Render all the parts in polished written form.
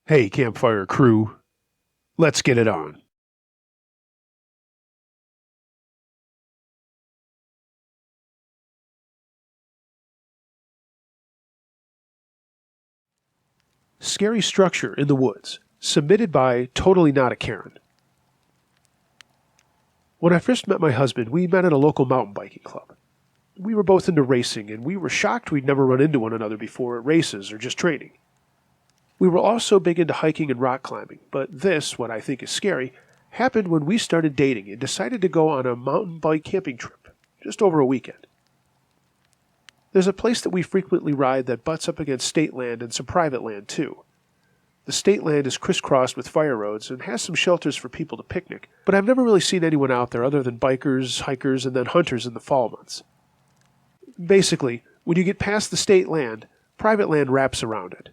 Hey, campfire crew, let's get it on. Scary Structure in the Woods, submitted by Totally Not a Karen. When I first met my husband, we met at a local mountain biking club. We were both into racing, and we were shocked we'd never run into one another before at races or just training. We were also big into hiking and rock climbing, but this, what I think is scary, happened when we started dating and decided to go on a mountain bike camping trip, just over a weekend. There's a place that we frequently ride that butts up against state land and some private land, too. The state land is crisscrossed with fire roads and has some shelters for people to picnic, but I've never really seen anyone out there other than bikers, hikers, and then hunters in the fall months. Basically, when you get past the state land, private land wraps around it.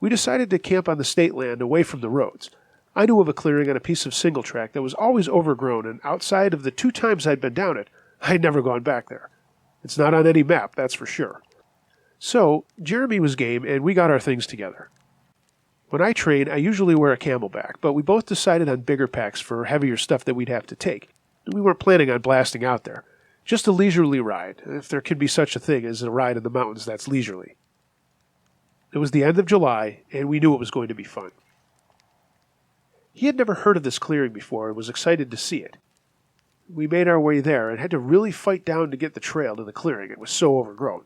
We decided to camp on the state land away from the roads. I knew of a clearing on a piece of single track that was always overgrown, and outside of the 2 times I'd been down it, I'd never gone back there. It's not on any map, that's for sure. So, Jeremy was game, and we got our things together. When I train, I usually wear a camelback, but we both decided on bigger packs for heavier stuff that we'd have to take. We weren't planning on blasting out there. Just a leisurely ride, if there can be such a thing as a ride in the mountains that's leisurely. It was the end of July, and we knew it was going to be fun. He had never heard of this clearing before and was excited to see it. We made our way there and had to really fight down to get the trail to the clearing. It was so overgrown.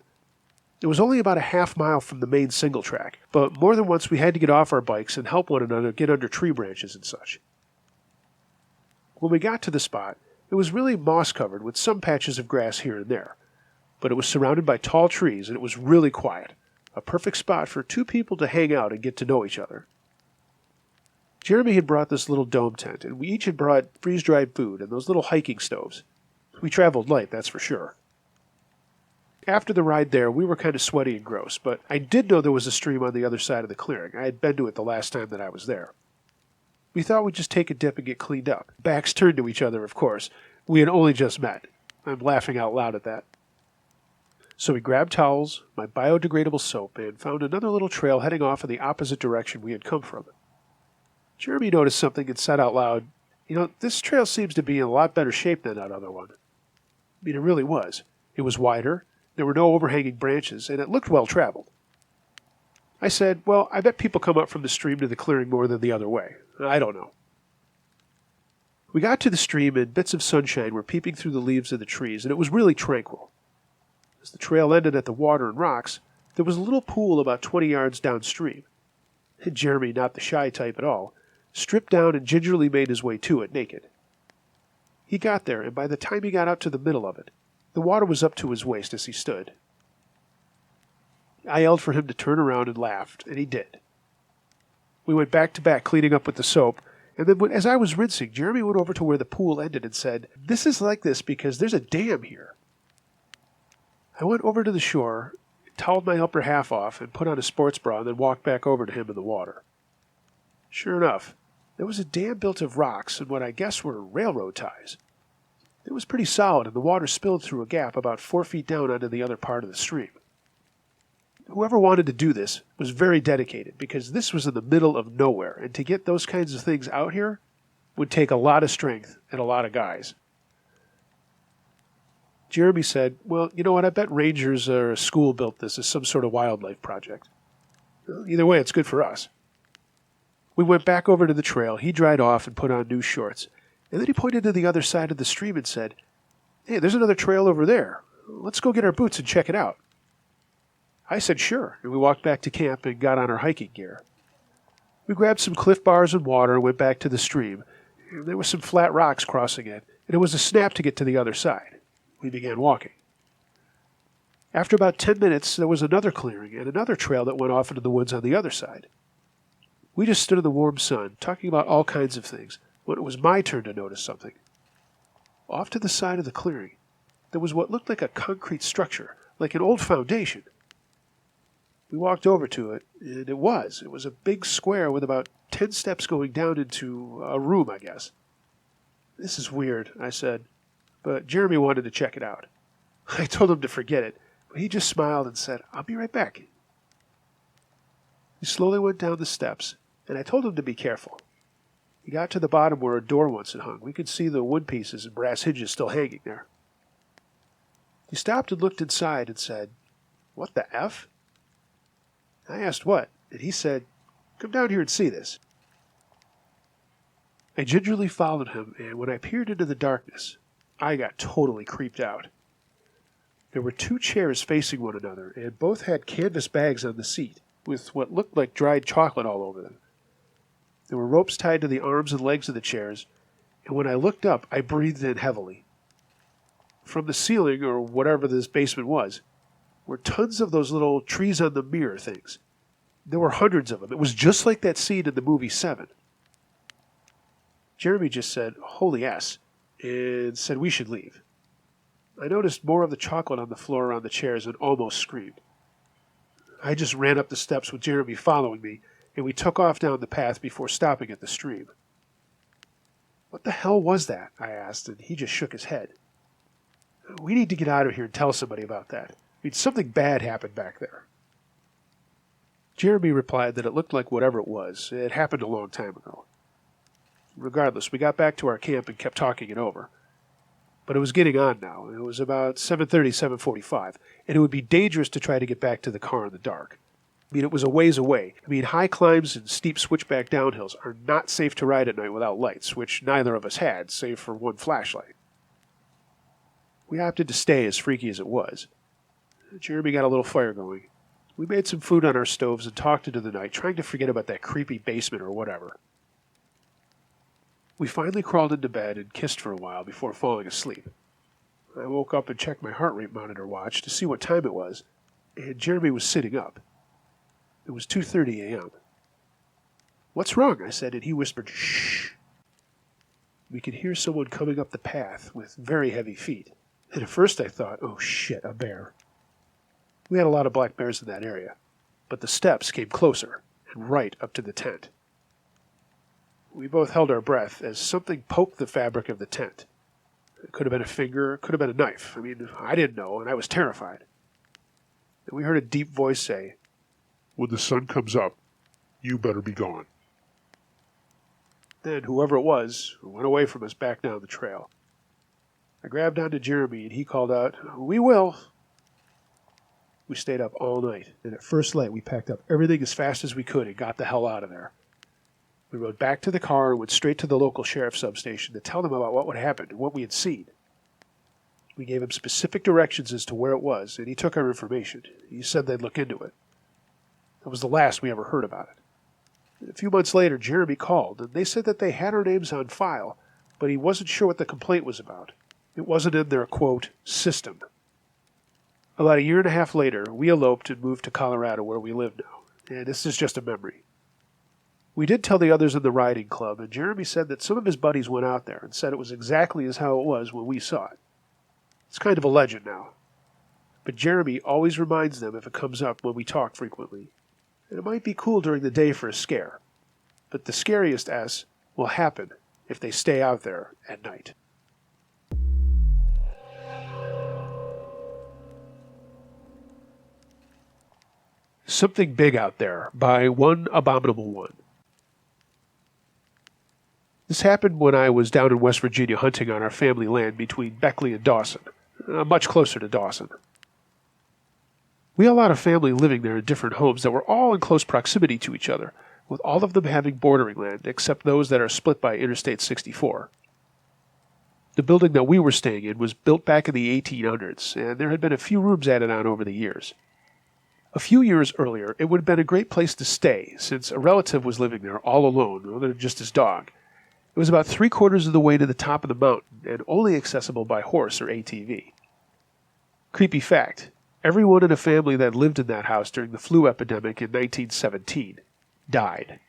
It was only about a half-mile from the main single track, but more than once we had to get off our bikes and help one another get under tree branches and such. When we got to the spot, it was really moss-covered with some patches of grass here and there, but it was surrounded by tall trees and it was really quiet. A perfect spot for 2 people to hang out and get to know each other. Jeremy had brought this little dome tent, and we each had brought freeze-dried food and those little hiking stoves. We traveled light, that's for sure. After the ride there, we were kind of sweaty and gross, but I did know there was a stream on the other side of the clearing. I had been to it the last time that I was there. We thought we'd just take a dip and get cleaned up. Backs turned to each other, of course. We had only just met. I'm laughing out loud at that. So we grabbed towels, my biodegradable soap, and found another little trail heading off in the opposite direction we had come from. Jeremy noticed something and said out loud, this trail seems to be in a lot better shape than that other one. I mean, it really was. It was wider, there were no overhanging branches, and it looked well traveled. I said, well, I bet people come up from the stream to the clearing more than the other way. I don't know. We got to the stream, and bits of sunshine were peeping through the leaves of the trees, and it was really tranquil. As the trail ended at the water and rocks, there was a little pool about 20 yards downstream. Jeremy, not the shy type at all, stripped down and gingerly made his way to it naked. He got there, and by the time he got out to the middle of it, the water was up to his waist as he stood. I yelled for him to turn around and laughed, and he did. We went back to back cleaning up with the soap, and then as I was rinsing, Jeremy went over to where the pool ended and said, "This is like this because there's a dam here." I went over to the shore, toweled my upper half off, and put on a sports bra and then walked back over to him in the water. Sure enough, there was a dam built of rocks and what I guess were railroad ties. It was pretty solid, and the water spilled through a gap about 4 feet down onto the other part of the stream. Whoever wanted to do this was very dedicated because this was in the middle of nowhere, and to get those kinds of things out here would take a lot of strength and a lot of guys. Jeremy said, well, you know what, I bet rangers or a school built this as some sort of wildlife project. Well, either way, it's good for us. We went back over to the trail, he dried off and put on new shorts, and then he pointed to the other side of the stream and said, hey, there's another trail over there. Let's go get our boots and check it out. I said sure, and we walked back to camp and got on our hiking gear. We grabbed some Cliff Bars and water and went back to the stream. There were some flat rocks crossing it, and it was a snap to get to the other side. We began walking. After about 10 minutes, there was another clearing and another trail that went off into the woods on the other side. We just stood in the warm sun, talking about all kinds of things, when it was my turn to notice something. Off to the side of the clearing, there was what looked like a concrete structure, like an old foundation. We walked over to it, and it was a big square with about 10 steps going down into a room, I guess. This is weird, I said, but Jeremy wanted to check it out. I told him to forget it, but he just smiled and said, I'll be right back. He slowly went down the steps, and I told him to be careful. He got to the bottom where a door once had hung. We could see the wood pieces and brass hinges still hanging there. He stopped and looked inside and said, "What the F?" I asked what, and he said, "Come down here and see this." I gingerly followed him, and when I peered into the darkness, I got totally creeped out. There were 2 chairs facing one another, and both had canvas bags on the seat, with what looked like dried chocolate all over them. There were ropes tied to the arms and legs of the chairs, and when I looked up, I breathed in heavily. From the ceiling, or whatever this basement was, were tons of those little trees on the mirror things. There were hundreds of them. It was just like that scene in the movie 7. Jeremy just said, "Holy S," and said we should leave. I noticed more of the chocolate on the floor around the chairs and almost screamed. I just ran up the steps with Jeremy following me, and we took off down the path before stopping at the stream. "What the hell was that?" I asked, and he just shook his head. "We need to get out of here and tell somebody about that. I mean, something bad happened back there." Jeremy replied that it looked like whatever it was. It happened a long time ago. Regardless, we got back to our camp and kept talking it over. But it was getting on now. It was about 7:30, 7:45, and it would be dangerous to try to get back to the car in the dark. I mean, it was a ways away. High climbs and steep switchback downhills are not safe to ride at night without lights, which neither of us had, save for one flashlight. We opted to stay, as freaky as it was. Jeremy got a little fire going. We made some food on our stoves and talked into the night, trying to forget about that creepy basement or whatever. We finally crawled into bed and kissed for a while before falling asleep. I woke up and checked my heart rate monitor watch to see what time it was, and Jeremy was sitting up. It was 2:30 a.m. "What's wrong?" I said, and he whispered, "Shh." We could hear someone coming up the path with very heavy feet, and at first I thought, "Oh shit, a bear." We had a lot of black bears in that area, but the steps came closer and right up to the tent. We both held our breath as something poked the fabric of the tent. It could have been a finger, it could have been a knife. I didn't know, and I was terrified. And we heard a deep voice say, "When the sun comes up, you better be gone." Then whoever it was went away from us back down the trail. I grabbed onto Jeremy, and he called out, "We will." We stayed up all night, and at first light we packed up everything as fast as we could and got the hell out of there. We rode back to the car and went straight to the local sheriff's substation to tell them about what would happen and what we had seen. We gave him specific directions as to where it was, and he took our information. He said they'd look into it. That was the last we ever heard about it. A few months later, Jeremy called, and they said that they had our names on file, but he wasn't sure what the complaint was about. It wasn't in their, quote, system. About a year and a half later, we eloped and moved to Colorado, where we live now, and this is just a memory. We did tell the others in the riding club, and Jeremy said that some of his buddies went out there and said it was exactly as how it was when we saw it. It's kind of a legend now. But Jeremy always reminds them if it comes up when we talk frequently. And it might be cool during the day for a scare. But the scariest S will happen if they stay out there at night. Something Big Out There by One Abominable One. This happened when I was down in West Virginia hunting on our family land between Beckley and Dawson, much closer to Dawson. We had a lot of family living there in different homes that were all in close proximity to each other, with all of them having bordering land, except those that are split by Interstate 64. The building that we were staying in was built back in the 1800s, and there had been a few rooms added on over the years. A few years earlier, it would have been a great place to stay, since a relative was living there all alone, other than just his dog. It was about 3/4 of the way to the top of the mountain, and only accessible by horse or ATV. Creepy fact, everyone in a family that lived in that house during the flu epidemic in 1917 died.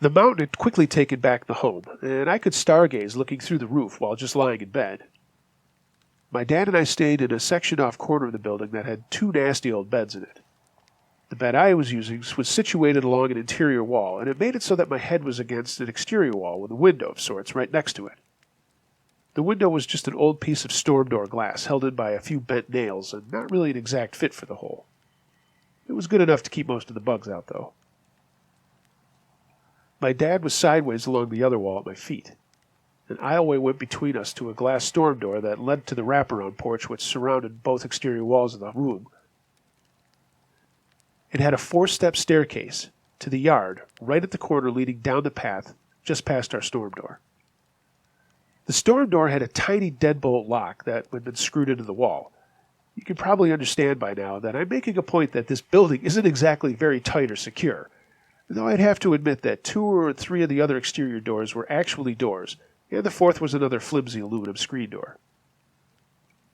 The mountain had quickly taken back the home, and I could stargaze looking through the roof while just lying in bed. My dad and I stayed in a sectioned-off corner of the building that had 2 nasty old beds in it. The bed I was using was situated along an interior wall, and it made it so that my head was against an exterior wall with a window of sorts right next to it. The window was just an old piece of storm door glass held in by a few bent nails, and not really an exact fit for the hole. It was good enough to keep most of the bugs out, though. My dad was sideways along the other wall at my feet. An aisleway went between us to a glass storm door that led to the wraparound porch which surrounded both exterior walls of the room. It had a 4-step staircase to the yard, right at the corner leading down the path just past our storm door. The storm door had a tiny deadbolt lock that had been screwed into the wall. You can probably understand by now that I'm making a point that this building isn't exactly very tight or secure, though I'd have to admit that 2 or 3 of the other exterior doors were actually doors, and the 4th was another flimsy aluminum screen door.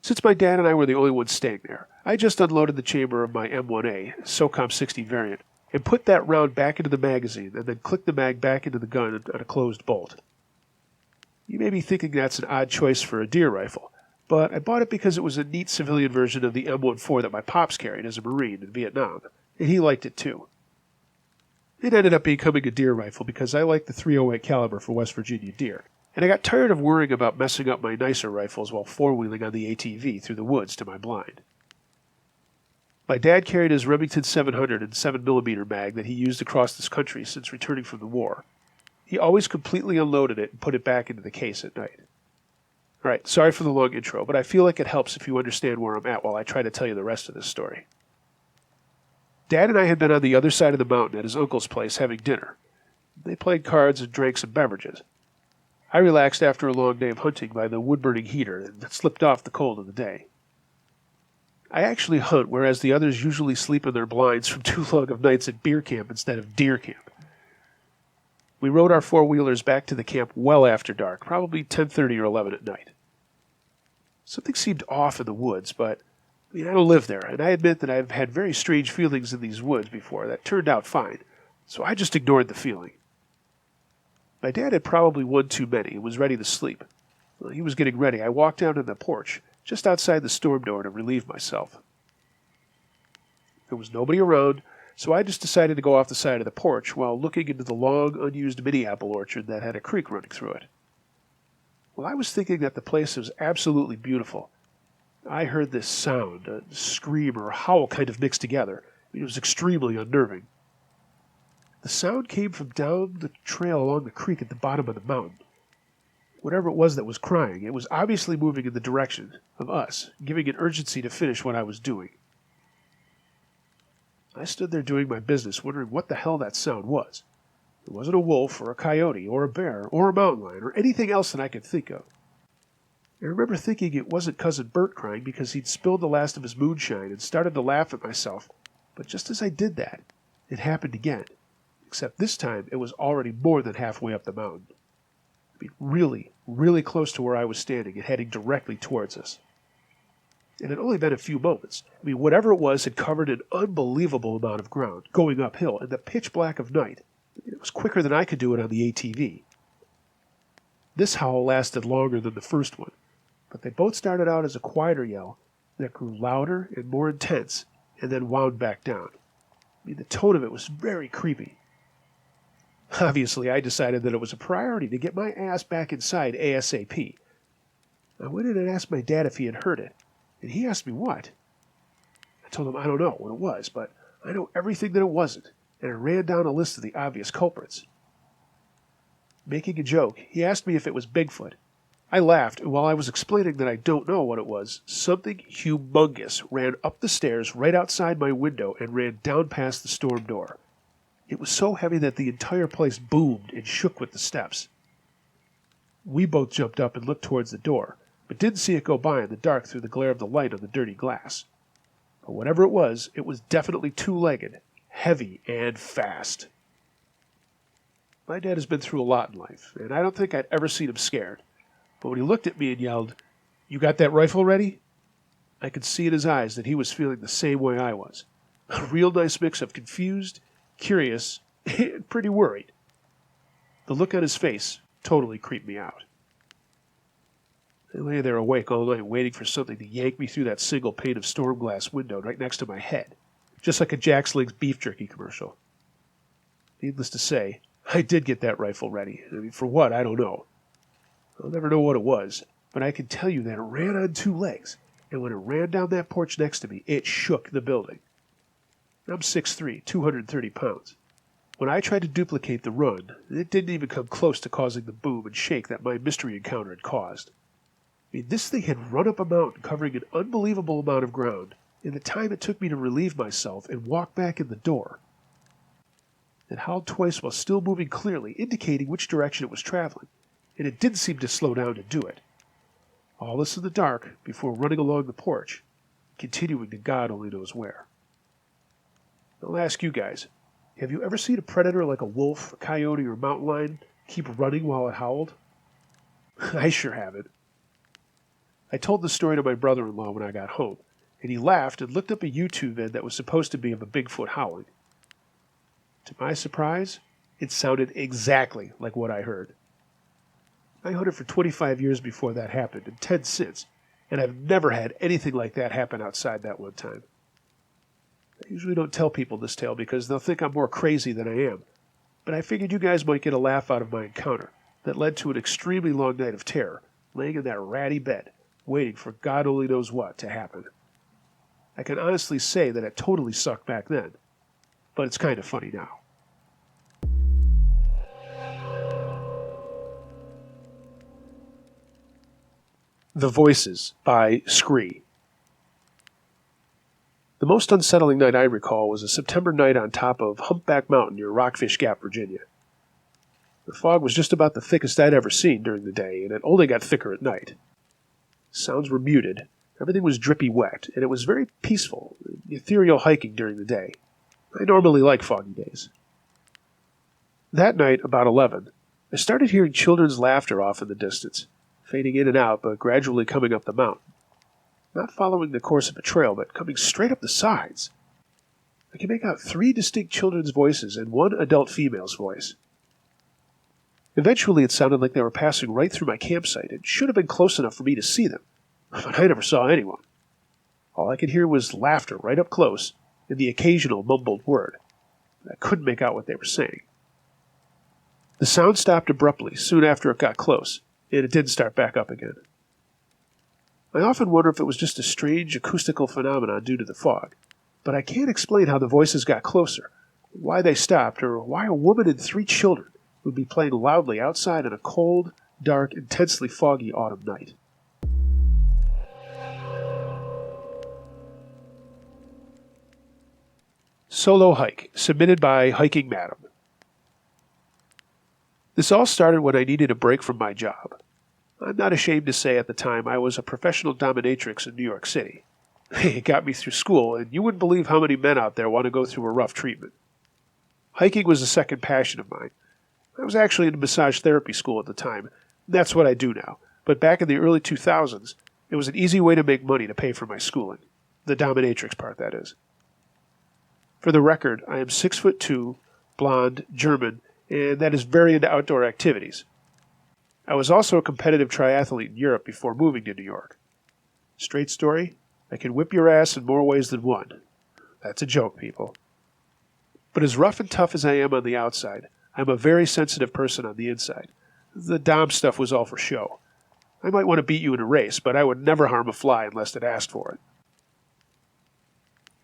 Since my dad and I were the only ones staying there, I just unloaded the chamber of my M1A, SOCOM 60 variant, and put that round back into the magazine, and then clicked the mag back into the gun on a closed bolt. You may be thinking that's an odd choice for a deer rifle, but I bought it because it was a neat civilian version of the M14 that my pops carried as a Marine in Vietnam, and he liked it too. It ended up becoming a deer rifle because I liked the .308 caliber for West Virginia deer, and I got tired of worrying about messing up my nicer rifles while four-wheeling on the ATV through the woods to my blind. My dad carried his Remington 700 and 7mm mag that he used across this country since returning from the war. He always completely unloaded it and put it back into the case at night. Alright, sorry for the long intro, but I feel like it helps if you understand where I'm at while I try to tell you the rest of this story. Dad and I had been on the other side of the mountain at his uncle's place having dinner. They played cards and drank some beverages. I relaxed after a long day of hunting by the wood-burning heater and slipped off the cold of the day. I actually hunt, whereas the others usually sleep in their blinds from too long of nights at beer camp instead of deer camp. We rode our four-wheelers back to the camp well after dark, probably 10:30 or 11 at night. Something seemed off in the woods, but I don't live there, and I admit that I've had very strange feelings in these woods before that turned out fine, so I just ignored the feeling. My dad had probably one too many and was ready to sleep. When he was getting ready, I walked down to the porch, just outside the storm door, to relieve myself. There was nobody around, so I just decided to go off the side of the porch while looking into the long, unused mini-apple orchard that had a creek running through it. Well, I was thinking that the place was absolutely beautiful. I heard this sound, a scream or a howl kind of mixed together. It was extremely unnerving. The sound came from down the trail along the creek at the bottom of the mountain. Whatever it was that was crying, it was obviously moving in the direction of us, giving it urgency to finish what I was doing. I stood there doing my business, wondering what the hell that sound was. It wasn't a wolf or a coyote or a bear or a mountain lion or anything else that I could think of. I remember thinking it wasn't Cousin Bert crying because he'd spilled the last of his moonshine and started to laugh at myself, but just as I did that, it happened again, except this time it was already more than halfway up the mountain. Really, really close to where I was standing and heading directly towards us. It had only been a few moments. Whatever it was had covered an unbelievable amount of ground, going uphill in the pitch black of night. It was quicker than I could do it on the ATV. This howl lasted longer than the first one, but they both started out as a quieter yell that grew louder and more intense and then wound back down. The tone of it was very creepy. Obviously, I decided that it was a priority to get my ass back inside ASAP. I went in and asked my dad if he had heard it, and he asked me what. I told him I don't know what it was, but I know everything that it wasn't, and I ran down a list of the obvious culprits. Making a joke, he asked me if it was Bigfoot. I laughed, and while I was explaining that I don't know what it was, something humongous ran up the stairs right outside my window and ran down past the storm door. It was so heavy that the entire place boomed and shook with the steps. We both jumped up and looked towards the door, but didn't see it go by in the dark through the glare of the light on the dirty glass. But whatever it was definitely two-legged, heavy, and fast. My dad has been through a lot in life, and I don't think I'd ever seen him scared. But when he looked at me and yelled, "You got that rifle ready?" I could see in his eyes that he was feeling the same way I was. A real nice mix of confused, curious, and pretty worried. The look on his face totally creeped me out. I lay there awake all night waiting for something to yank me through that single pane of storm glass window right next to my head, just like a Jack Sling's beef jerky commercial. Needless to say, I did get that rifle ready. For what, I don't know. I'll never know what it was, but I can tell you that it ran on two legs, and when it ran down that porch next to me, it shook the building. I'm 6'3", 230 pounds. When I tried to duplicate the run, it didn't even come close to causing the boom and shake that my mystery encounter had caused. I mean, this thing had run up a mountain covering an unbelievable amount of ground in the time it took me to relieve myself and walk back in the door. It howled twice while still moving clearly, indicating which direction it was traveling, and it didn't seem to slow down to do it. All this in the dark before running along the porch, continuing to God only knows where. I'll ask you guys, have you ever seen a predator like a wolf, a coyote, or a mountain lion keep running while it howled? I sure haven't. I told the story to my brother-in-law when I got home, and he laughed and looked up a YouTube vid that was supposed to be of a Bigfoot howling. To my surprise, it sounded exactly like what I heard. I hunted for 25 years before that happened, and 10 since, and I've never had anything like that happen outside that one time. I usually don't tell people this tale because they'll think I'm more crazy than I am, but I figured you guys might get a laugh out of my encounter that led to an extremely long night of terror, laying in that ratty bed, waiting for God only knows what to happen. I can honestly say that it totally sucked back then, but it's kind of funny now. The Voices by Scree. The most unsettling night I recall was a September night on top of Humpback Mountain near Rockfish Gap, Virginia. The fog was just about the thickest I'd ever seen during the day, and it only got thicker at night. Sounds were muted, everything was drippy wet, and it was very peaceful, ethereal hiking during the day. I normally like foggy days. That night, about 11, I started hearing children's laughter off in the distance, fading in and out, but gradually coming up the mountain. Not following the course of a trail, but coming straight up the sides. I can make out 3 distinct children's voices and 1 adult female's voice. Eventually it sounded like they were passing right through my campsite and should have been close enough for me to see them, but I never saw anyone. All I could hear was laughter right up close and the occasional mumbled word. I couldn't make out what they were saying. The sound stopped abruptly soon after it got close, and it didn't start back up again. I often wonder if it was just a strange acoustical phenomenon due to the fog, but I can't explain how the voices got closer, why they stopped, or why a woman and 3 children would be playing loudly outside on a cold, dark, intensely foggy autumn night. Solo Hike, submitted by Hiking Madam. This all started when I needed a break from my job. I'm not ashamed to say at the time I was a professional dominatrix in New York City. It got me through school, and you wouldn't believe how many men out there want to go through a rough treatment. Hiking was a second passion of mine. I was actually in massage therapy school at the time. That's what I do now. But back in the early 2000s, it was an easy way to make money to pay for my schooling. The dominatrix part, that is. For the record, I am 6'2", blonde, German, and that is very into outdoor activities. I was also a competitive triathlete in Europe before moving to New York. Straight story, I can whip your ass in more ways than one. That's a joke, people. But as rough and tough as I am on the outside, I'm a very sensitive person on the inside. The dom stuff was all for show. I might want to beat you in a race, but I would never harm a fly unless it asked for it.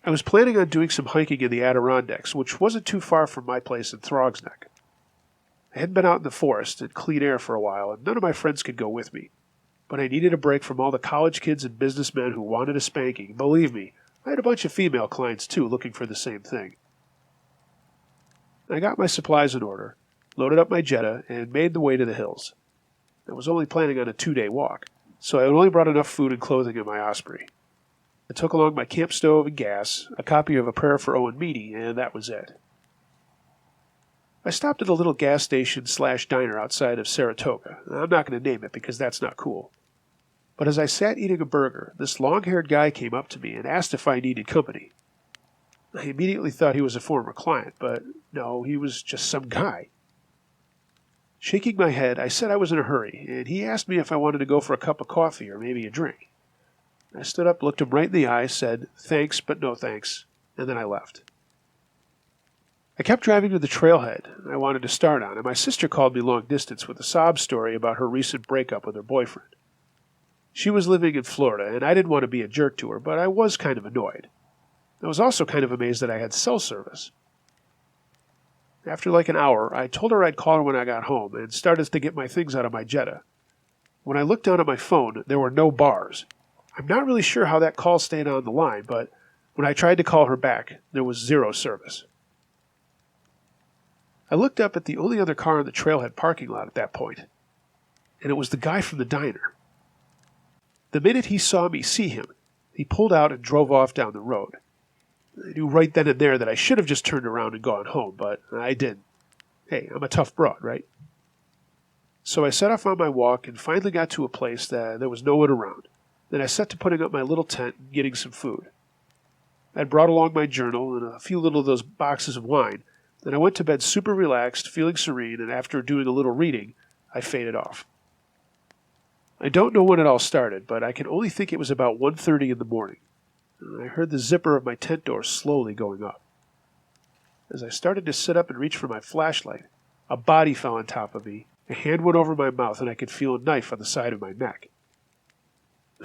I was planning on doing some hiking in the Adirondacks, which wasn't too far from my place in Throgs Neck. I hadn't been out in the forest and clean air for a while, and none of my friends could go with me. But I needed a break from all the college kids and businessmen who wanted a spanking. Believe me, I had a bunch of female clients too looking for the same thing. I got my supplies in order, loaded up my Jetta, and made the way to the hills. I was only planning on a 2-day walk, so I only brought enough food and clothing in my Osprey. I took along my camp stove and gas, a copy of A Prayer for Owen Meany, and that was it. I stopped at a little gas station/diner outside of Saratoga. I'm not going to name it because that's not cool. But as I sat eating a burger, this long-haired guy came up to me and asked if I needed company. I immediately thought he was a former client, but no, he was just some guy. Shaking my head, I said I was in a hurry, and he asked me if I wanted to go for a cup of coffee or maybe a drink. I stood up, looked him right in the eye, said, "Thanks, but no thanks," and then I left. I kept driving to the trailhead I wanted to start on, and my sister called me long distance with a sob story about her recent breakup with her boyfriend. She was living in Florida, and I didn't want to be a jerk to her, but I was kind of annoyed. I was also kind of amazed that I had cell service. After like an hour, I told her I'd call her when I got home and started to get my things out of my Jetta. When I looked down at my phone, there were no bars. I'm not really sure how that call stayed on the line, but when I tried to call her back, there was zero service. I looked up at the only other car in the trailhead parking lot at that point, and it was the guy from the diner. The minute he saw me see him, he pulled out and drove off down the road. I knew right then and there that I should have just turned around and gone home, but I didn't. Hey, I'm a tough broad, right? So I set off on my walk and finally got to a place that there was no one around. Then I set to putting up my little tent and getting some food. I'd brought along my journal and a few little of those boxes of wine, and I went to bed super relaxed, feeling serene, and after doing a little reading, I faded off. I don't know when it all started, but I can only think it was about 1:30 in the morning. I heard the zipper of my tent door slowly going up. As I started to sit up and reach for my flashlight, a body fell on top of me, a hand went over my mouth, and I could feel a knife on the side of my neck.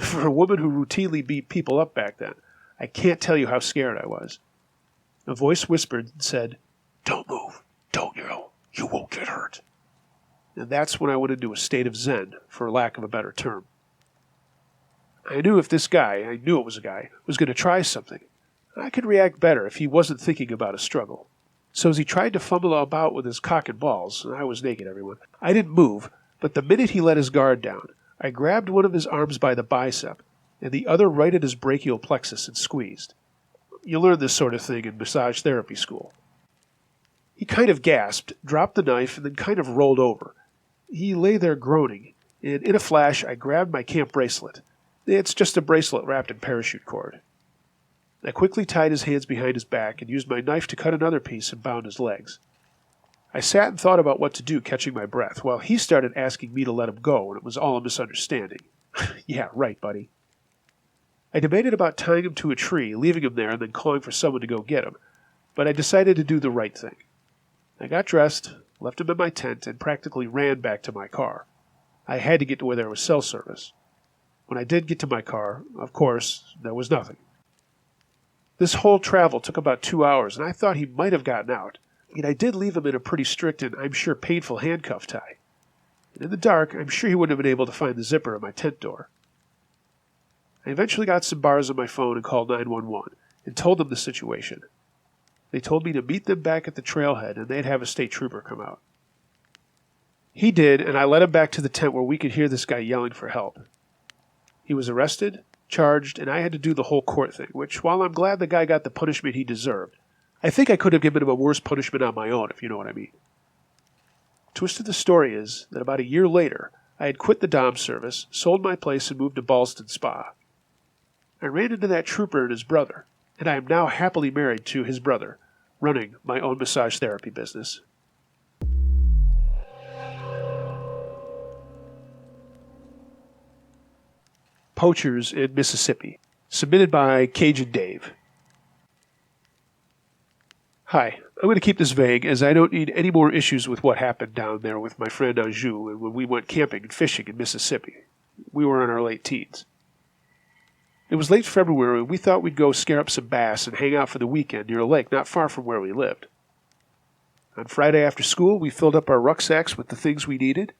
For a woman who routinely beat people up back then, I can't tell you how scared I was. A voice whispered and said, "Don't move, don't yell, you won't get hurt." And that's when I went into a state of zen, for lack of a better term. I knew if this guy, I knew it was a guy, was going to try something, I could react better if he wasn't thinking about a struggle. So as he tried to fumble about with his cock and balls, I was naked, everyone, I didn't move, but the minute he let his guard down, I grabbed one of his arms by the bicep, and the other right at his brachial plexus and squeezed. You learn this sort of thing in massage therapy school. He kind of gasped, dropped the knife, and then kind of rolled over. He lay there groaning, and in a flash I grabbed my camp bracelet. It's just a bracelet wrapped in parachute cord. I quickly tied his hands behind his back and used my knife to cut another piece and bound his legs. I sat and thought about what to do, catching my breath, while he started asking me to let him go, and it was all a misunderstanding. Yeah, right, buddy. I debated about tying him to a tree, leaving him there, and then calling for someone to go get him, but I decided to do the right thing. I got dressed, left him in my tent, and practically ran back to my car. I had to get to where there was cell service. When I did get to my car, of course, there was nothing. This whole travel took about 2 hours, and I thought he might have gotten out. I did leave him in a pretty strict and, I'm sure, painful handcuff tie. And in the dark, I'm sure he wouldn't have been able to find the zipper of my tent door. I eventually got some bars on my phone and called 911 and told them the situation. They told me to meet them back at the trailhead and they'd have a state trooper come out. He did, and I led him back to the tent where we could hear this guy yelling for help. He was arrested, charged, and I had to do the whole court thing, which, while I'm glad the guy got the punishment he deserved, I think I could have given him a worse punishment on my own, if you know what I mean. Twist of the story is that about a year later, I had quit the Dom service, sold my place, and moved to Ballston Spa. I ran into that trooper and his brother, and I am now happily married to his brother, running my own massage therapy business. Poachers in Mississippi, submitted by Cajun Dave. Hi, I'm going to keep this vague as I don't need any more issues with what happened down there with my friend Anjou and when we went camping and fishing in Mississippi. We were in our late teens. It was late February and we thought we'd go scare up some bass and hang out for the weekend near a lake not far from where we lived. On Friday after school, we filled up our rucksacks with the things we needed,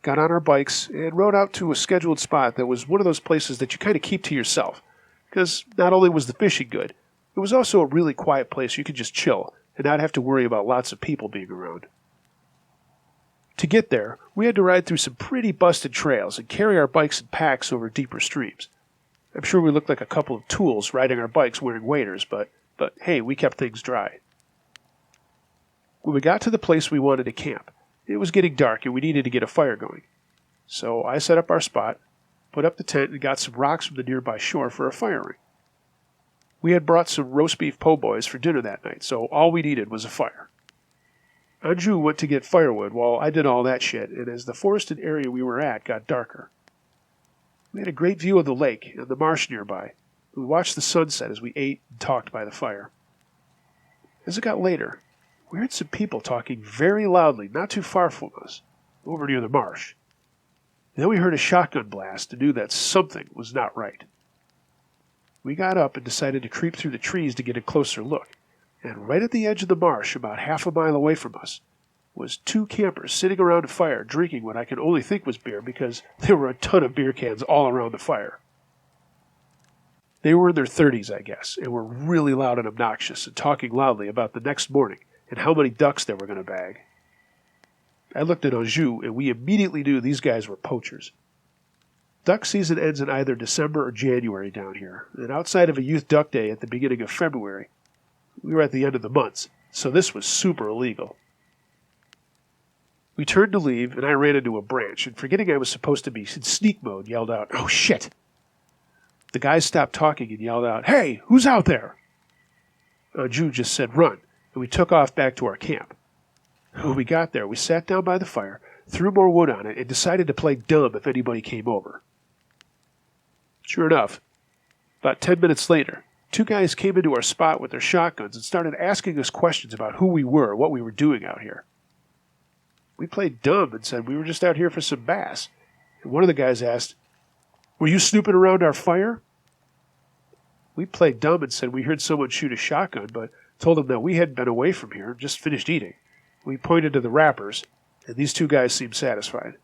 got on our bikes, and rode out to a scheduled spot that was one of those places that you kind of keep to yourself, because not only was the fishing good, it was also a really quiet place you could just chill and not have to worry about lots of people being around. To get there, we had to ride through some pretty busted trails and carry our bikes and packs over deeper streams. I'm sure we looked like a couple of tools riding our bikes wearing waders, but hey, we kept things dry. When we got to the place we wanted to camp, it was getting dark and we needed to get a fire going. So I set up our spot, put up the tent, and got some rocks from the nearby shore for a fire ring. We had brought some roast beef po' boys for dinner that night, so all we needed was a fire. Anjou went to get firewood while I did all that shit, and as the forested area we were at got darker. We had a great view of the lake and the marsh nearby. We watched the sunset as we ate and talked by the fire. As it got later, we heard some people talking very loudly not too far from us, over near the marsh. Then we heard a shotgun blast and knew that something was not right. We got up and decided to creep through the trees to get a closer look. And right at the edge of the marsh, about half a mile away from us, was two campers sitting around a fire drinking what I can only think was beer because there were a ton of beer cans all around the fire. They were in their 30s, I guess, and were really loud and obnoxious and talking loudly about the next morning and how many ducks they were going to bag. I looked at Anjou, and we immediately knew these guys were poachers. Duck season ends in either December or January down here, and outside of a youth duck day at the beginning of February, we were at the end of the months, so this was super illegal. We turned to leave, and I ran into a branch, and forgetting I was supposed to be in sneak mode, yelled out, "Oh shit!" The guys stopped talking and yelled out, "Hey, who's out there?" Anjou just said, "Run," and we took off back to our camp. When we got there, we sat down by the fire, threw more wood on it, and decided to play dumb if anybody came over. Sure enough, about 10 minutes later, two guys came into our spot with their shotguns and started asking us questions about who we were, what we were doing out here. We played dumb and said we were just out here for some bass. And one of the guys asked, "Were you snooping around our fire?" We played dumb and said we heard someone shoot a shotgun, but told them that we hadn't been away from here, just finished eating. We pointed to the wrappers, and these two guys seemed satisfied.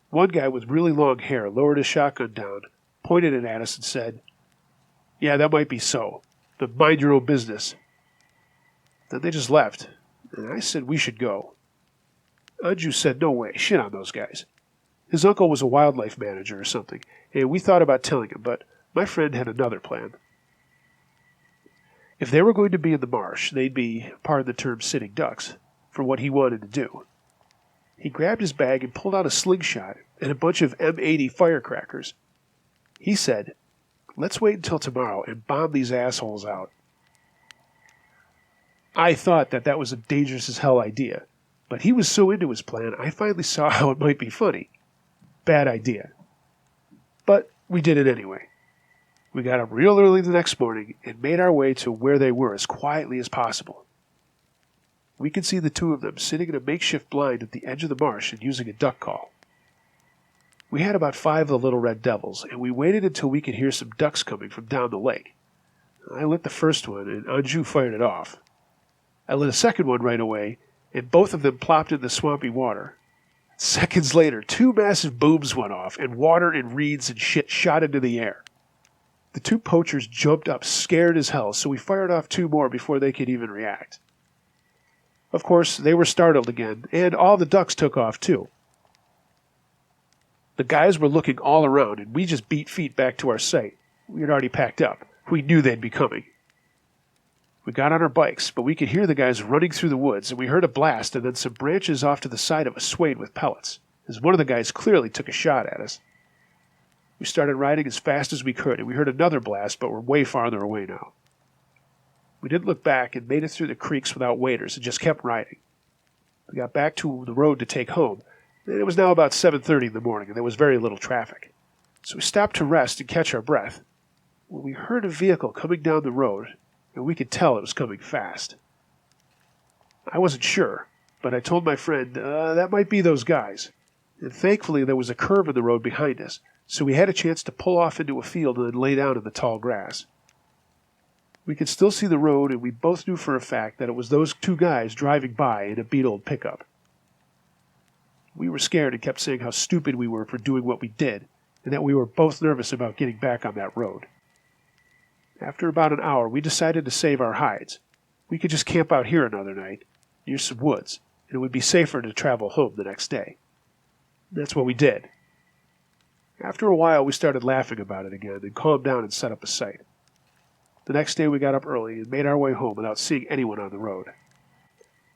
One guy with really long hair lowered his shotgun down, pointed it at us, and said, "Yeah, that might be so, but mind your own business." Then they just left, and I said we should go. Anjou said, "No way, shit on those guys." His uncle was a wildlife manager or something, and we thought about telling him, but my friend had another plan. If they were going to be in the marsh, they'd be, pardon the term, sitting ducks, for what he wanted to do. He grabbed his bag and pulled out a slingshot and a bunch of M80 firecrackers. He said, "Let's wait until tomorrow and bomb these assholes out." I thought that was a dangerous as hell idea, but he was so into his plan, I finally saw how it might be funny. Bad idea. But we did it anyway. We got up real early the next morning and made our way to where they were as quietly as possible. We could see the two of them sitting in a makeshift blind at the edge of the marsh and using a duck call. We had about 5 of the little red devils, and we waited until we could hear some ducks coming from down the lake. I lit the first one, and Anjou fired it off. I lit a second one right away, and both of them plopped in the swampy water. Seconds later, 2 massive booms went off, and water and reeds and shit shot into the air. The 2 poachers jumped up scared as hell, so we fired off 2 more before they could even react. Of course, they were startled again, and all the ducks took off too. The guys were looking all around, and we just beat feet back to our site. We had already packed up. We knew they'd be coming. We got on our bikes, but we could hear the guys running through the woods, and we heard a blast and then some branches off to the side of us swayed with pellets, as one of the guys clearly took a shot at us. We started riding as fast as we could, and we heard another blast, but we're way farther away now. We didn't look back and made it through the creeks without waders and just kept riding. We got back to the road to take home, and it was now about 7:30 in the morning, and there was very little traffic. So we stopped to rest and catch our breath when we heard a vehicle coming down the road, and we could tell it was coming fast. I wasn't sure, but I told my friend, that might be those guys. And thankfully there was a curve in the road behind us, so we had a chance to pull off into a field and then lay down in the tall grass. We could still see the road, and we both knew for a fact that it was those 2 guys driving by in a beat-old pickup. We were scared and kept saying how stupid we were for doing what we did, and that we were both nervous about getting back on that road. After about an hour, we decided to save our hides. We could just camp out here another night, near some woods, and it would be safer to travel home the next day. That's what we did. After a while, we started laughing about it again and calmed down and set up a site. The next day, we got up early and made our way home without seeing anyone on the road.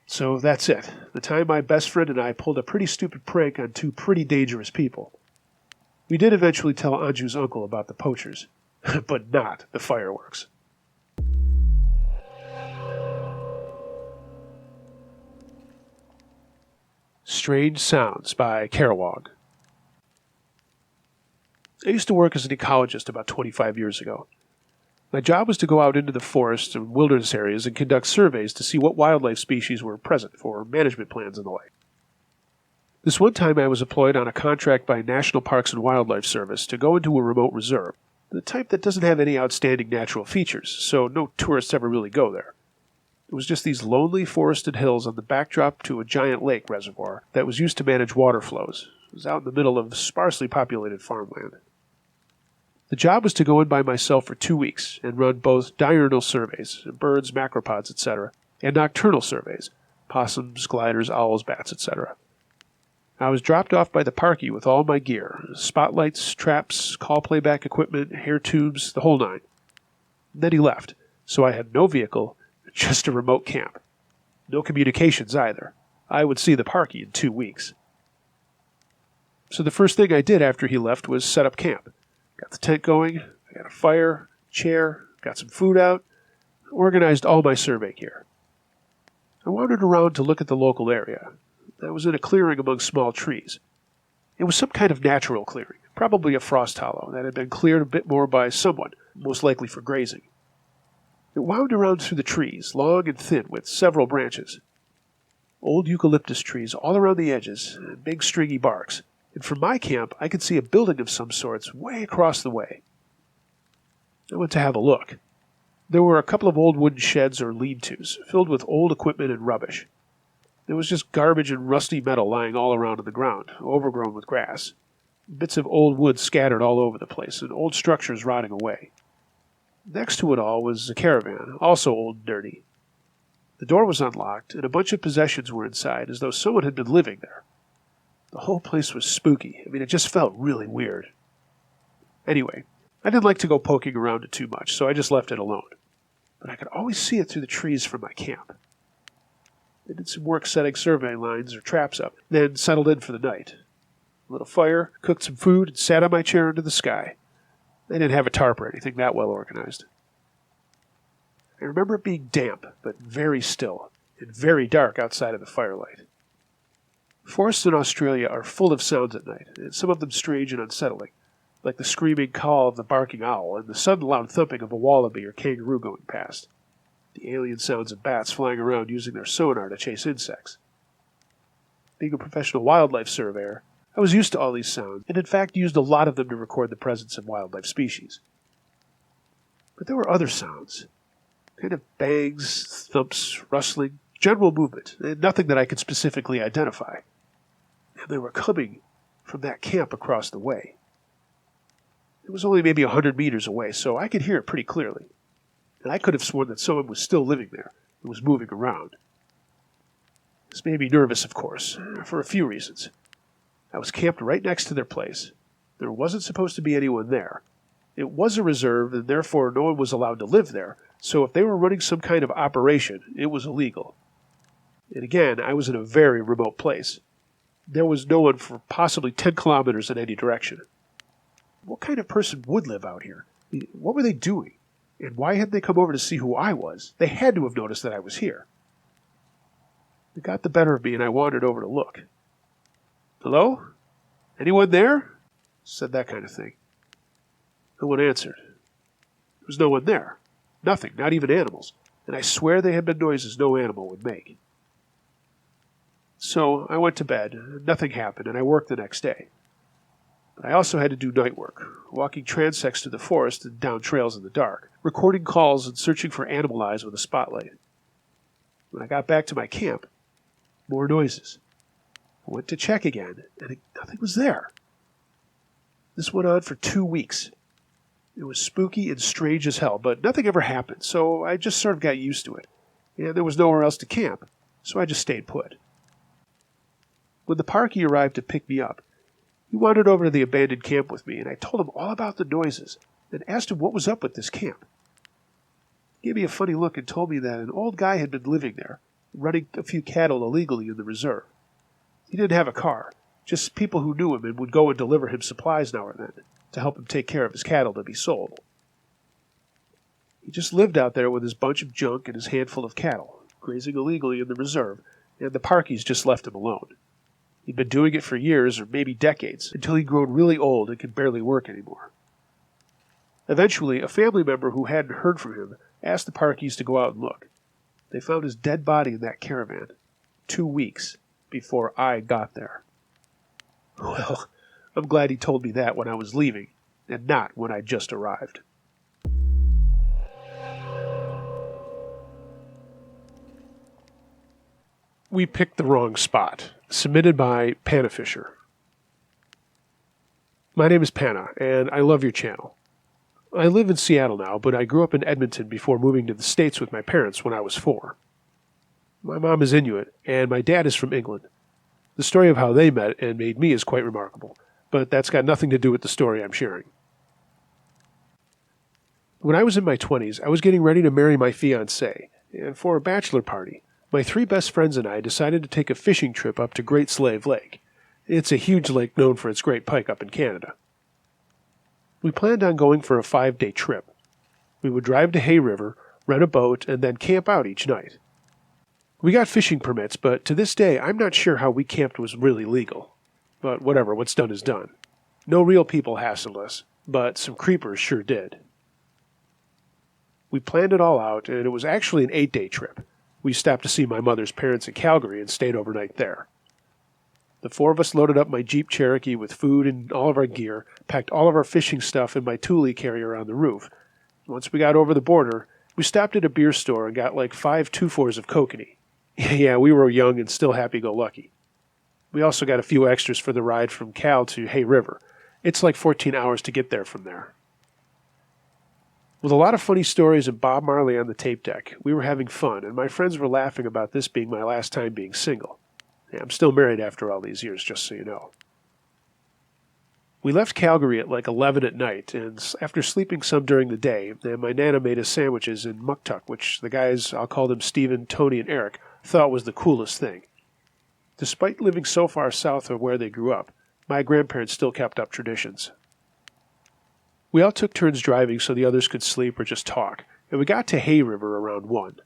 So that's it. The time my best friend and I pulled a pretty stupid prank on 2 pretty dangerous people. We did eventually tell Anjou's uncle about the poachers, but not the fireworks. Strange Sounds by Kerouac. I used to work as an ecologist about 25 years ago. My job was to go out into the forests and wilderness areas and conduct surveys to see what wildlife species were present for management plans and the like. This one time I was employed on a contract by National Parks and Wildlife Service to go into a remote reserve, The type that doesn't have any outstanding natural features, so no tourists ever really go there. It was just these lonely forested hills on the backdrop to a giant lake reservoir that was used to manage water flows. It was out in the middle of sparsely populated farmland. The job was to go in by myself for 2 weeks and run both diurnal surveys, birds, macropods, etc., and nocturnal surveys, possums, gliders, owls, bats, etc. I was dropped off by the parkie with all my gear, spotlights, traps, call playback equipment, hair tubes, the whole nine. Then he left, so I had no vehicle, just a remote camp. No communications either. I would see the parkie in 2 weeks. So the first thing I did after he left was set up camp. Got the tent going, I got a fire, chair, got some food out, organized all my survey gear. I wandered around to look at the local area. I was in a clearing among small trees. It was some kind of natural clearing, probably a frost hollow that had been cleared a bit more by someone, most likely for grazing. It wound around through the trees, long and thin, with several branches. Old eucalyptus trees all around the edges, and big stringy barks. And from my camp, I could see a building of some sorts way across the way. I went to have a look. There were a couple of old wooden sheds or lean-tos, filled with old equipment and rubbish. There was just garbage and rusty metal lying all around on the ground, overgrown with grass. Bits of old wood scattered all over the place, and old structures rotting away. Next to it all was a caravan, also old and dirty. The door was unlocked, and a bunch of possessions were inside, as though someone had been living there. The whole place was spooky. It just felt really weird. Anyway, I didn't like to go poking around it too much, so I just left it alone. But I could always see it through the trees from my camp. I did some work setting survey lines or traps up, then settled in for the night. Lit a fire, cooked some food, and sat on my chair into the sky. I didn't have a tarp or anything that well organized. I remember it being damp, but very still, and very dark outside of the firelight. Forests in Australia are full of sounds at night, and some of them strange and unsettling, like the screaming call of the barking owl and the sudden loud thumping of a wallaby or kangaroo going past. The alien sounds of bats flying around using their sonar to chase insects. Being a professional wildlife surveyor, I was used to all these sounds, and in fact used a lot of them to record the presence of wildlife species. But there were other sounds. Kind of bangs, thumps, rustling, general movement, and nothing that I could specifically identify. And they were coming from that camp across the way. It was only maybe 100 meters away, so I could hear it pretty clearly. And I could have sworn that someone was still living there and was moving around. This made me nervous, of course, for a few reasons. I was camped right next to their place. There wasn't supposed to be anyone there. It was a reserve, and therefore no one was allowed to live there, so if they were running some kind of operation, it was illegal. And again, I was in a very remote place. There was no one for possibly 10 kilometers in any direction. What kind of person would live out here? What were they doing? And why hadn't they come over to see who I was? They had to have noticed that I was here. It got the better of me, and I wandered over to look. "Hello? Anyone there?" said that kind of thing. No one answered. There was no one there. Nothing, not even animals. And I swear they had been noises no animal would make. So I went to bed. Nothing happened, and I worked the next day. But I also had to do night work, walking transects through the forest and down trails in the dark, recording calls and searching for animal eyes with a spotlight. When I got back to my camp, more noises. I went to check again, and nothing was there. This went on for 2 weeks. It was spooky and strange as hell, but nothing ever happened, so I just sort of got used to it. And there was nowhere else to camp, so I just stayed put. When the parkie arrived to pick me up, he wandered over to the abandoned camp with me, and I told him all about the noises, and asked him what was up with this camp. He gave me a funny look and told me that an old guy had been living there, running a few cattle illegally in the reserve. He didn't have a car, just people who knew him and would go and deliver him supplies now and then, to help him take care of his cattle to be sold. He just lived out there with his bunch of junk and his handful of cattle, grazing illegally in the reserve, and the parkies just left him alone. He'd been doing it for years, or maybe decades, until he'd grown really old and could barely work anymore. Eventually, a family member who hadn't heard from him asked the parkies to go out and look. They found his dead body in that caravan, 2 weeks before I got there. Well, I'm glad he told me that when I was leaving, and not when I'd just arrived. We picked the wrong spot. Submitted by Panna Fisher. My name is Panna, and I love your channel. I live in Seattle now, but I grew up in Edmonton before moving to the States with my parents when I was 4. My mom is Inuit, and my dad is from England. The story of how they met and made me is quite remarkable, but that's got nothing to do with the story I'm sharing. When I was in my 20s, I was getting ready to marry my fiancée, and for a bachelor party, my 3 best friends and I decided to take a fishing trip up to Great Slave Lake. It's a huge lake known for its great pike up in Canada. We planned on going for a 5-day trip. We would drive to Hay River, rent a boat, and then camp out each night. We got fishing permits, but to this day I'm not sure how we camped was really legal. But whatever, what's done is done. No real people hassled us, but some creepers sure did. We planned it all out, and it was actually an 8-day trip. We stopped to see my mother's parents in Calgary and stayed overnight there. The 4 of us loaded up my Jeep Cherokee with food and all of our gear, packed all of our fishing stuff in my Thule carrier on the roof. Once we got over the border, we stopped at a beer store and got like 5 2-4s of kokanee. Yeah, we were young and still happy-go-lucky. We also got a few extras for the ride from Cal to Hay River. It's like 14 hours to get there from there. With a lot of funny stories and Bob Marley on the tape deck, we were having fun, and my friends were laughing about this being my last time being single. Yeah, I'm still married after all these years, just so you know. We left Calgary at like 11 at night, and after sleeping some during the day, my Nana made us sandwiches in muktuk, which the guys, I'll call them Stephen, Tony, and Eric, thought was the coolest thing. Despite living so far south of where they grew up, my grandparents still kept up traditions. We all took turns driving so the others could sleep or just talk, and we got to Hay River around 1.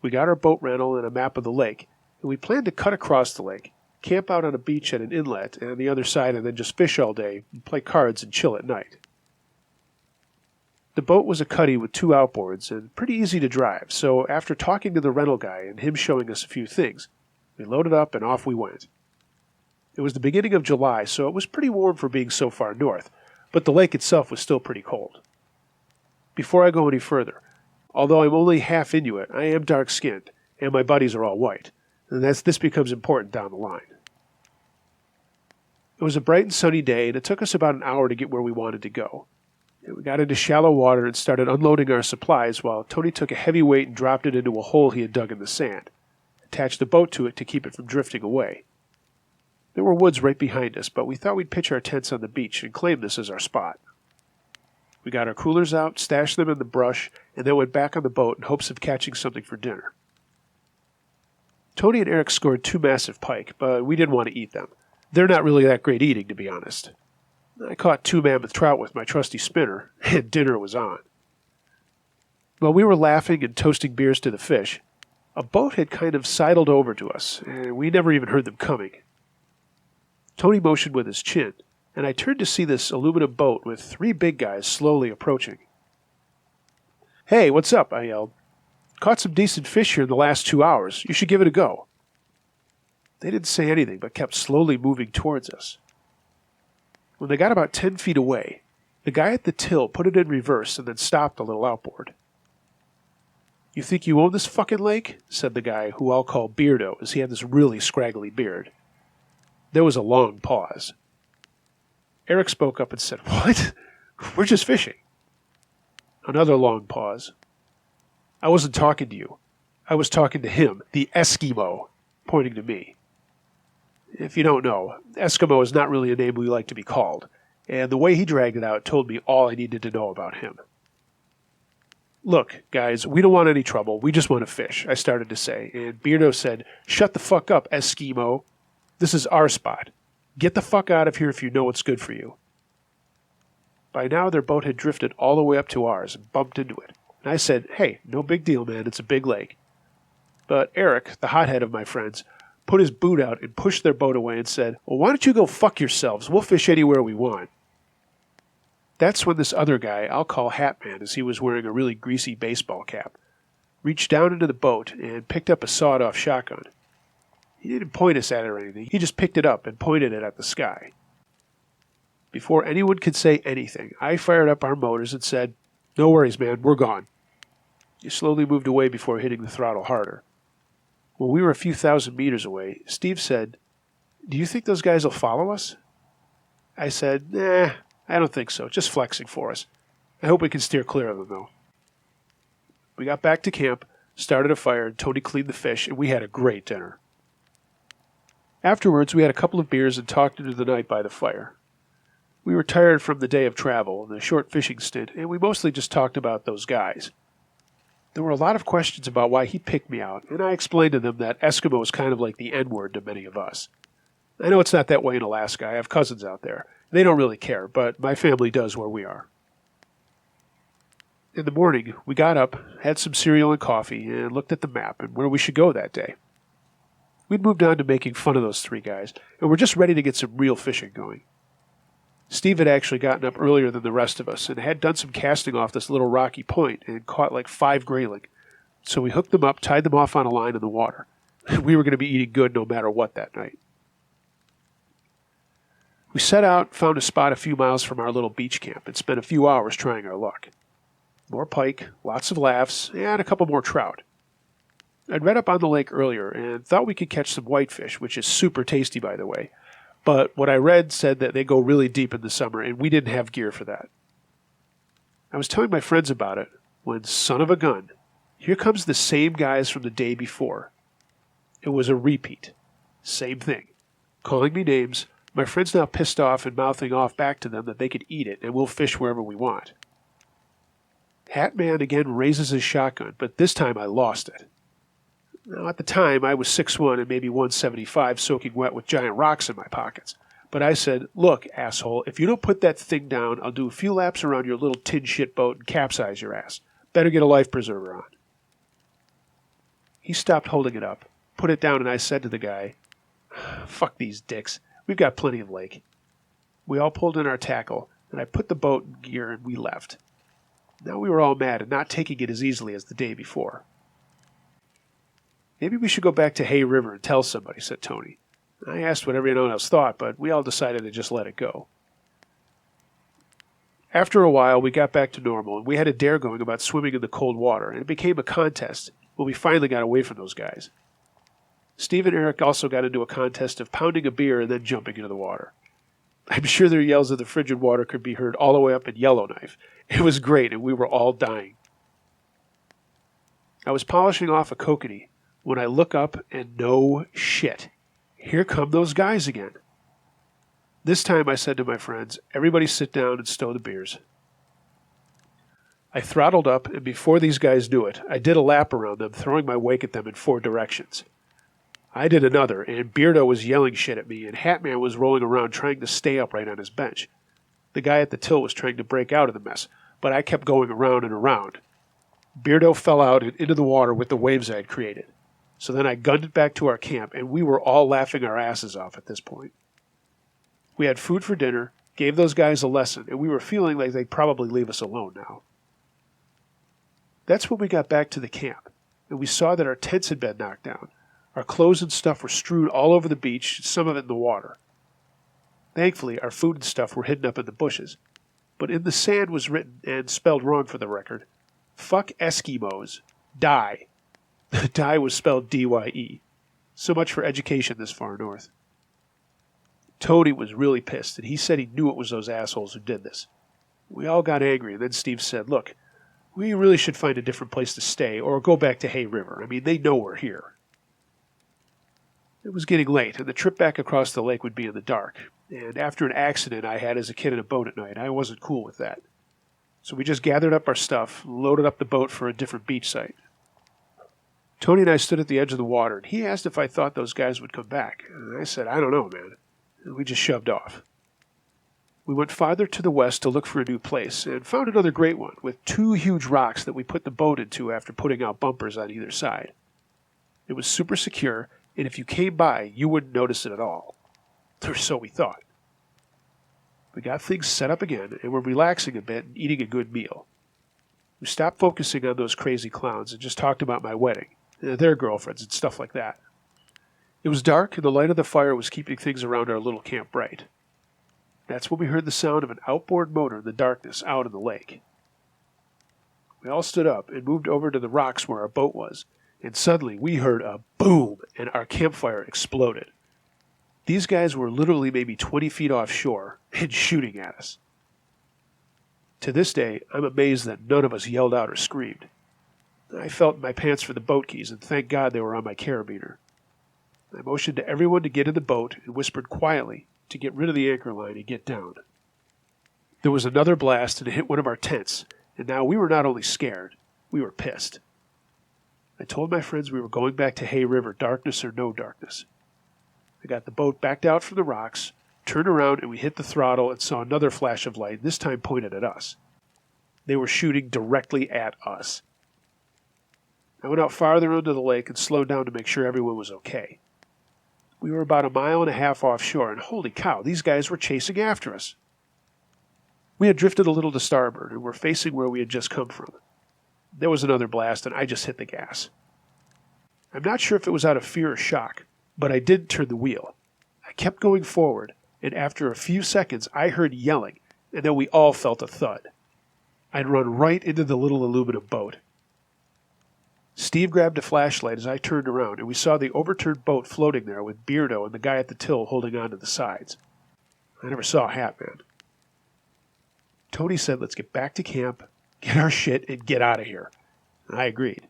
We got our boat rental and a map of the lake, and we planned to cut across the lake, camp out on a beach at an inlet and on the other side, and then just fish all day and play cards and chill at night. The boat was a cuddy with 2 outboards and pretty easy to drive, so after talking to the rental guy and him showing us a few things, we loaded up and off we went. It was the beginning of July, so it was pretty warm for being so far north, but the lake itself was still pretty cold. Before I go any further, although I'm only half Inuit, I am dark-skinned, and my buddies are all white, and this becomes important down the line. It was a bright and sunny day, and it took us about an hour to get where we wanted to go. We got into shallow water and started unloading our supplies while Tony took a heavy weight and dropped it into a hole he had dug in the sand, attached the boat to it to keep it from drifting away. There were woods right behind us, but we thought we'd pitch our tents on the beach and claim this as our spot. We got our coolers out, stashed them in the brush, and then went back on the boat in hopes of catching something for dinner. Tony and Eric scored 2 massive pike, but we didn't want to eat them. They're not really that great eating, to be honest. I caught 2 mammoth trout with my trusty spinner, and dinner was on. While we were laughing and toasting beers to the fish, a boat had kind of sidled over to us, and we never even heard them coming. Tony motioned with his chin, and I turned to see this aluminum boat with 3 big guys slowly approaching. "Hey, what's up?" I yelled. "Caught some decent fish here in the last 2 hours. You should give it a go." They didn't say anything, but kept slowly moving towards us. When they got about 10 feet away, the guy at the till put it in reverse and then stopped a little outboard. "You think you own this fucking lake?" said the guy, who I'll call Beardo, as he had this really scraggly beard. There was a long pause. Eric spoke up and said, "What? We're just fishing." Another long pause. "I wasn't talking to you. I was talking to him, the Eskimo," pointing to me. If you don't know, Eskimo is not really a name we like to be called, and the way he dragged it out told me all I needed to know about him. "Look, guys, we don't want any trouble. We just want to fish," I started to say, and Beardo said, "Shut the fuck up, Eskimo. This is our spot. Get the fuck out of here if you know what's good for you." By now, their boat had drifted all the way up to ours and bumped into it, and I said, "Hey, no big deal, man. It's a big lake." But Eric, the hothead of my friends, put his boot out and pushed their boat away and said, "Well, why don't you go fuck yourselves? We'll fish anywhere we want." That's when this other guy, I'll call Hatman, as he was wearing a really greasy baseball cap, reached down into the boat and picked up a sawed-off shotgun. He didn't point us at it or anything. He just picked it up and pointed it at the sky. Before anyone could say anything, I fired up our motors and said, "No worries, man, we're gone." He slowly moved away before hitting the throttle harder. When we were a few thousand meters away, Steve said, "Do you think those guys will follow us?" I said, "Nah, I don't think so. Just flexing for us. I hope we can steer clear of them, though." We got back to camp, started a fire, and Tony cleaned the fish, and we had a great dinner. Afterwards, we had a couple of beers and talked into the night by the fire. We were tired from the day of travel and the short fishing stint, and we mostly just talked about those guys. There were a lot of questions about why he picked me out, and I explained to them that Eskimo is kind of like the N-word to many of us. I know it's not that way in Alaska. I have cousins out there. They don't really care, but my family does where we are. In the morning, we got up, had some cereal and coffee, and looked at the map and where we should go that day. We'd moved on to making fun of those three guys, and we're just ready to get some real fishing going. Steve had actually gotten up earlier than the rest of us and had done some casting off this little rocky point and caught like 5 grayling. So we hooked them up, tied them off on a line in the water. We were going to be eating good no matter what that night. We set out, found a spot a few miles from our little beach camp, and spent a few hours trying our luck. More pike, lots of laughs, and a couple more trout. I'd read up on the lake earlier and thought we could catch some whitefish, which is super tasty, by the way. But what I read said that they go really deep in the summer, and we didn't have gear for that. I was telling my friends about it when, son of a gun, here comes the same guys from the day before. It was a repeat. Same thing. Calling me names, my friends now pissed off and mouthing off back to them that they could eat it and we'll fish wherever we want. Hat Man again raises his shotgun, but this time I lost it. Now, at the time, I was 6'1" and maybe 175, soaking wet with giant rocks in my pockets. But I said, "Look, asshole, if you don't put that thing down, I'll do a few laps around your little tin shit boat and capsize your ass. Better get a life preserver on." He stopped holding it up, put it down, and I said to the guy, "Fuck these dicks. We've got plenty of lake." We all pulled in our tackle, and I put the boat in gear, and we left. Now we were all mad and not taking it as easily as the day before. "Maybe we should go back to Hay River and tell somebody," said Tony. I asked what everyone else thought, but we all decided to just let it go. After a while, we got back to normal, and we had a dare going about swimming in the cold water, and it became a contest when we finally got away from those guys. Steve and Eric also got into a contest of pounding a beer and then jumping into the water. I'm sure their yells of the frigid water could be heard all the way up in Yellowknife. It was great, and we were all dying. I was polishing off a kokanee when I look up, and no shit, here come those guys again. This time I said to my friends, "Everybody sit down and stow the beers." I throttled up, and before these guys knew it, I did a lap around them, throwing my wake at them in 4 directions. I did another, and Beardo was yelling shit at me, and Hatman was rolling around trying to stay upright on his bench. The guy at the till was trying to break out of the mess, but I kept going around and around. Beardo fell out and into the water with the waves I had created. So then I gunned it back to our camp, and we were all laughing our asses off at this point. We had food for dinner, gave those guys a lesson, and we were feeling like they'd probably leave us alone now. That's when we got back to the camp, and we saw that our tents had been knocked down. Our clothes and stuff were strewn all over the beach, some of it in the water. Thankfully, our food and stuff were hidden up in the bushes. But in the sand was written, and spelled wrong for the record, "Fuck Eskimos. Die." Die was spelled D-Y-E. So much for education this far north. Tony was really pissed, and he said he knew it was those assholes who did this. We all got angry, and then Steve said, "Look, we really should find a different place to stay, or go back to Hay River. I mean, they know we're here." It was getting late, and the trip back across the lake would be in the dark. And after an accident I had as a kid in a boat at night, I wasn't cool with that. So we just gathered up our stuff, loaded up the boat for a different beach site. Tony and I stood at the edge of the water, and he asked if I thought those guys would come back. And I said, "I don't know, man." And we just shoved off. We went farther to the west to look for a new place, and found another great one, with 2 huge rocks that we put the boat into after putting out bumpers on either side. It was super secure, and if you came by, you wouldn't notice it at all. Or so we thought. We got things set up again, and were relaxing a bit and eating a good meal. We stopped focusing on those crazy clowns and just talked about my wedding, their girlfriends, and stuff like that. It was dark, and the light of the fire was keeping things around our little camp bright. That's when we heard the sound of an outboard motor in the darkness out in the lake. We all stood up and moved over to the rocks where our boat was, and suddenly we heard a boom and our campfire exploded. These guys were literally maybe 20 feet offshore and shooting at us. To this day, I'm amazed that none of us yelled out or screamed. I felt in my pants for the boat keys, and thank God they were on my carabiner. I motioned to everyone to get in the boat and whispered quietly to get rid of the anchor line and get down. There was another blast and it hit one of our tents, and now we were not only scared, we were pissed. I told my friends we were going back to Hay River, darkness or no darkness. I got the boat backed out from the rocks, turned around, and we hit the throttle and saw another flash of light, this time pointed at us. They were shooting directly at us. I went out farther into the lake and slowed down to make sure everyone was okay. We were about 1.5 miles offshore, and holy cow, these guys were chasing after us. We had drifted a little to starboard and were facing where we had just come from. There was another blast, and I just hit the gas. I'm not sure if it was out of fear or shock, but I did turn the wheel. I kept going forward, and after a few seconds, I heard yelling, and then we all felt a thud. I'd run right into the little aluminum boat. Steve grabbed a flashlight as I turned around, and we saw the overturned boat floating there with Beardo and the guy at the till holding on to the sides. I never saw Hat Man. Tony said, "Let's get back to camp, get our shit, and get out of here." And I agreed.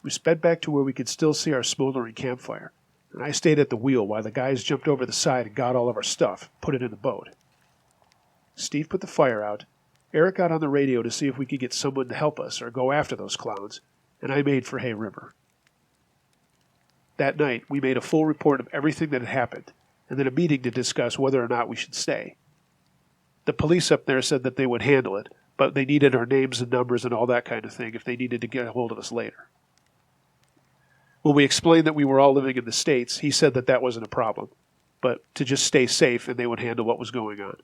We sped back to where we could still see our smoldering campfire, and I stayed at the wheel while the guys jumped over the side and got all of our stuff, put it in the boat. Steve put the fire out. Eric got on the radio to see if we could get someone to help us or go after those clowns, and I made for Hay River. That night, we made a full report of everything that had happened, and then a meeting to discuss whether or not we should stay. The police up there said that they would handle it, but they needed our names and numbers and all that kind of thing if they needed to get a hold of us later. When we explained that we were all living in the States, he said that that wasn't a problem, but to just stay safe and they would handle what was going on.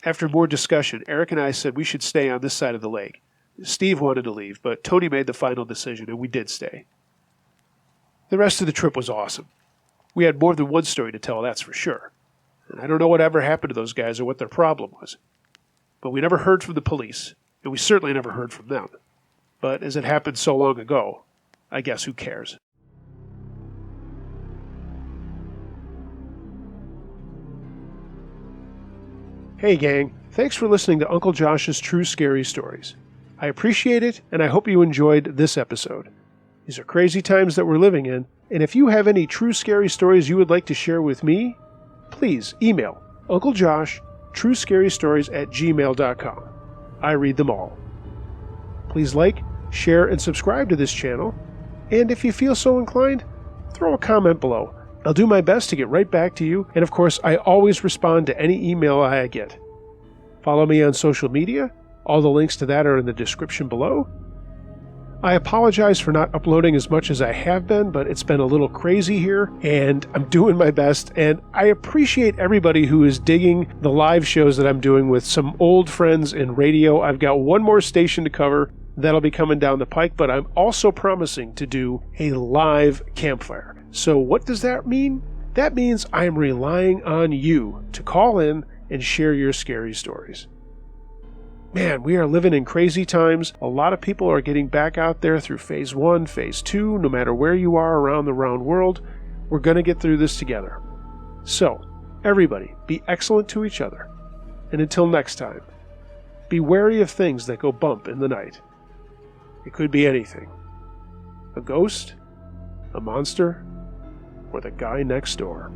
After more discussion, Eric and I said we should stay on this side of the lake. Steve wanted to leave, but Tony made the final decision, and we did stay. The rest of the trip was awesome. We had more than one story to tell, that's for sure. And I don't know what ever happened to those guys or what their problem was. But we never heard from the police, and we certainly never heard from them. But as it happened so long ago, I guess who cares? Hey gang, thanks for listening to Uncle Josh's True Scary Stories. I appreciate it, and I hope you enjoyed this episode. These are crazy times that we're living in, and if you have any true scary stories you would like to share with me, please email Uncle Josh, truescarystories@gmail.com. I read them all. Please like, share, and subscribe to this channel, and if you feel so inclined, throw a comment below. I'll do my best to get right back to you, and of course, I always respond to any email I get. Follow me on social media. All the links to that are in the description below. I apologize for not uploading as much as I have been, but it's been a little crazy here, and I'm doing my best, and I appreciate everybody who is digging the live shows that I'm doing with some old friends in radio. I've got one more station to cover that'll be coming down the pike, but I'm also promising to do a live campfire. So what does that mean? That means I'm relying on you to call in and share your scary stories. Man, we are living in crazy times. A lot of people are getting back out there through phase 1, phase 2, no matter where you are around the round world. We're going to get through this together. So, everybody, be excellent to each other. And until next time, be wary of things that go bump in the night. It could be anything. A ghost, a monster, or the guy next door.